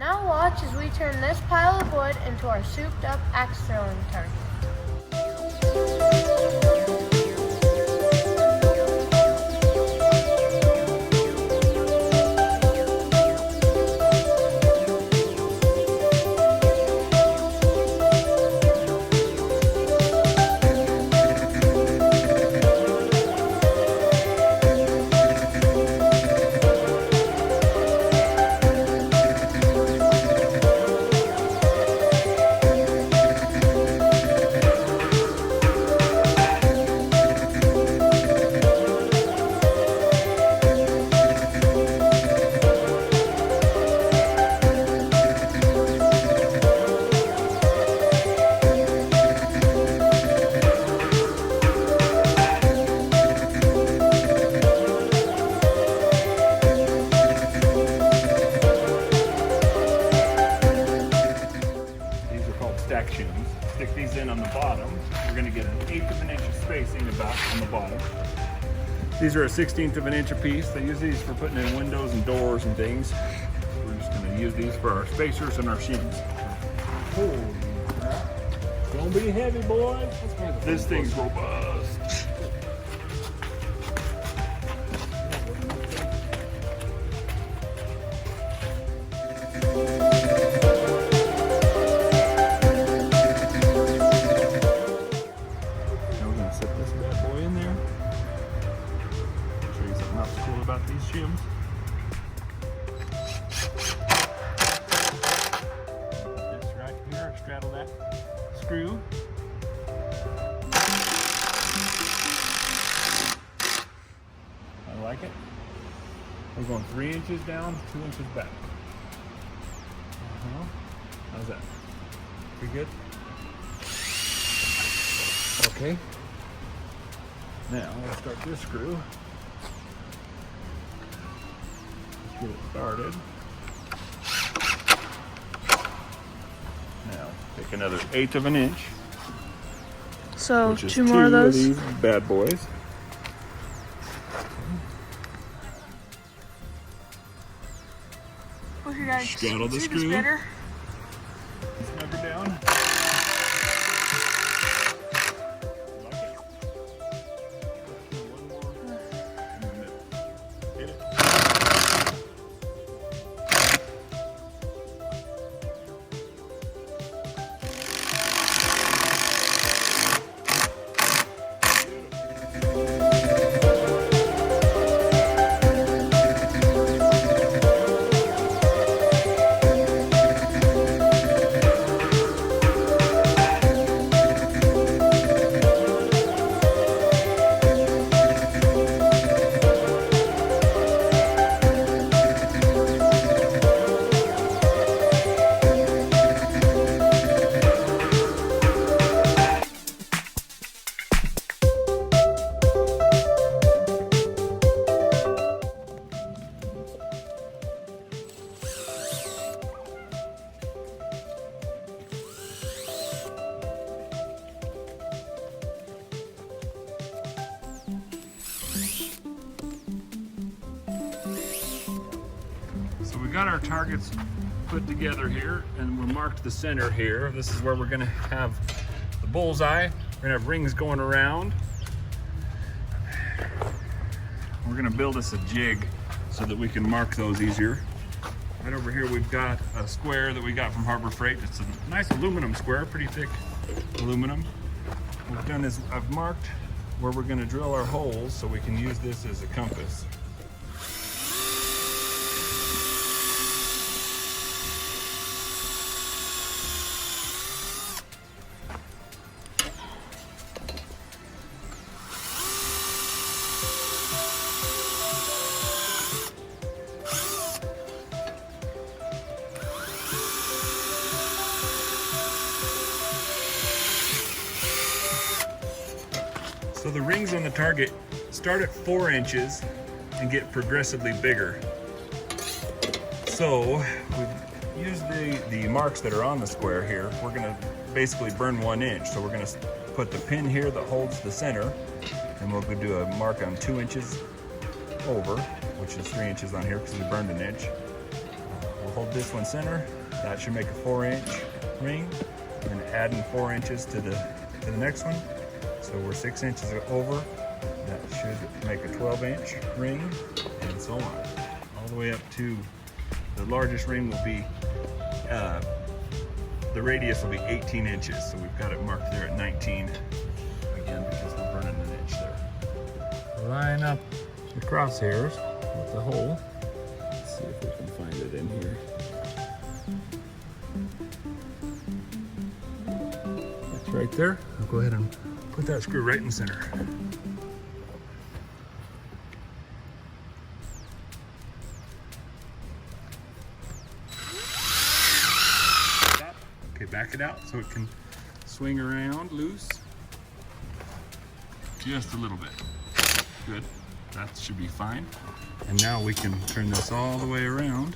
Now watch as we turn this pile of wood into our souped up axe throwing target. Stack shims. Stick these in on the bottom. We're going to get an 1/8 of an inch of spacing about on the bottom. These are a 1/16 of an inch a piece. They use these for putting in windows and doors and things. We're just going to use these for our spacers and our shims. Holy crap. It's going to be heavy, boys. This thing's robust. About these shims. This right here, straddle that screw. I like it. We're going 3 inches down, 2 inches back. How's that? Pretty good? Okay. Now we'll start this screw. Get it started. Now take another 1/8 of an inch. So which is 2 more of those. These bad boys. Okay, guys. Straddle the screw. Snugger down. So we got our targets put together here, and we marked the center here. This is where we're gonna have the bullseye. We're gonna have rings going around. We're gonna build us a jig so that we can mark those easier. Right over here we've got a square that we got from Harbor Freight. It's a nice aluminum square, pretty thick aluminum. What I've done is I've marked where we're gonna drill our holes so we can use this as a compass. So the rings on the target start at 4 inches and get progressively bigger. So we've used the marks that are on the square here. We're gonna basically burn 1 inch. So we're gonna put the pin here that holds the center, and we'll do a mark on 2 inches over, which is 3 inches on here because we burned 1 inch. We'll hold this one center. That should make a 4-inch ring. And adding 4 inches to the next one. So we're 6 inches over. That should make a 12-inch ring, and so on. All the way up to the largest ring will be, the radius will be 18 inches. So we've got it marked there at 19. Again, because we're burning an inch there. Line up the crosshairs with the hole. Let's see if we can find it in here. That's right there. I'll go ahead and put that screw right in the center. Okay, back it out so it can swing around loose. Just a little bit. Good. That should be fine. And now we can turn this all the way around.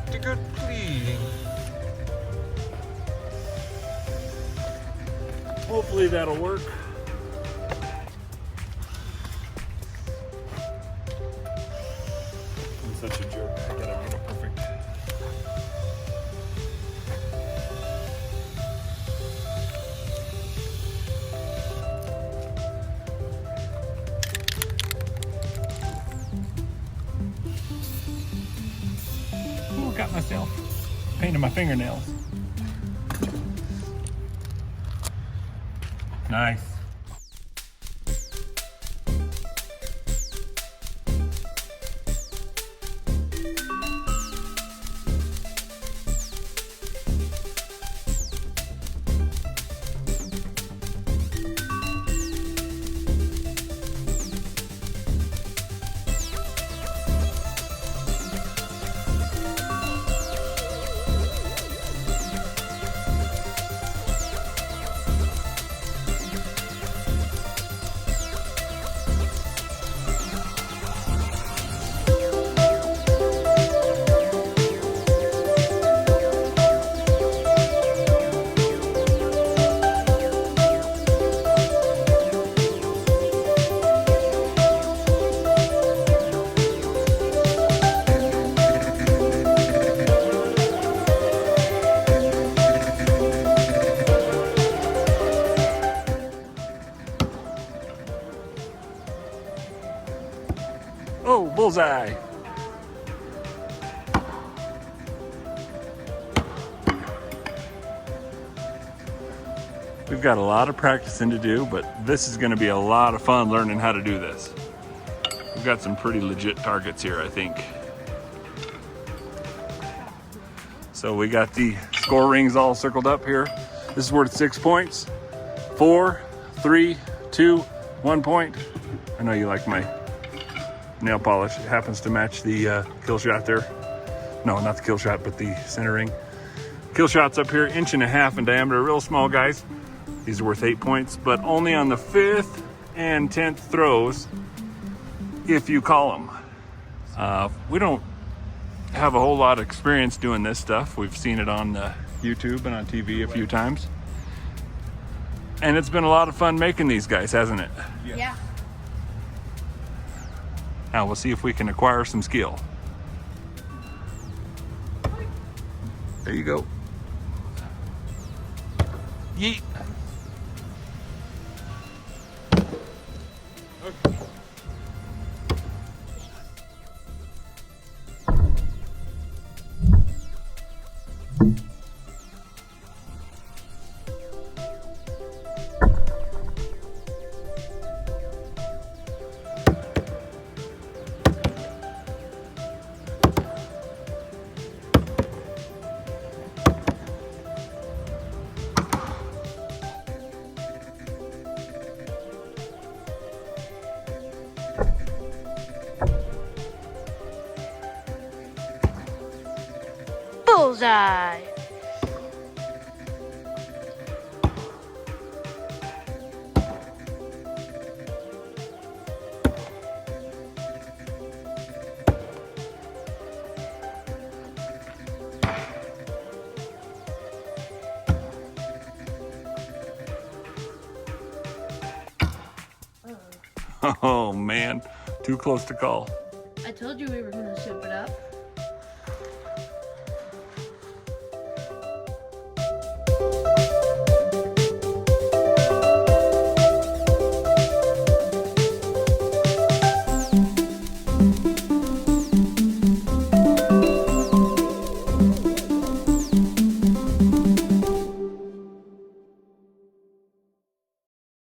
Pretty good pleating. Hopefully that'll work. I'm such a jerk. I gotta get it perfect. Ooh, got myself painted my fingernails. Nice. Oh, bullseye. We've got a lot of practicing to do, but this is going to be a lot of fun learning how to do this. We've got some pretty legit targets here, I think. So we got the score rings all circled up here. This is worth 6 points. 4, 3, 2, 1 point. I know you like my nail polish. It happens to match the kill shot there. No, not the kill shot, but the center ring. Kill shot's up here, 1.5 inches in diameter, real small guys. These are worth 8 points, but only on the 5th and 10th throws if you call them. We don't have a whole lot of experience doing this stuff. We've seen it on YouTube and on TV a few times. And it's been a lot of fun making these guys, hasn't it? Yeah. Now we'll see if we can acquire some skill. There you go. Yeet. Okay. Bullseye. Oh man, too close to call. I told you we were gonna soup it up.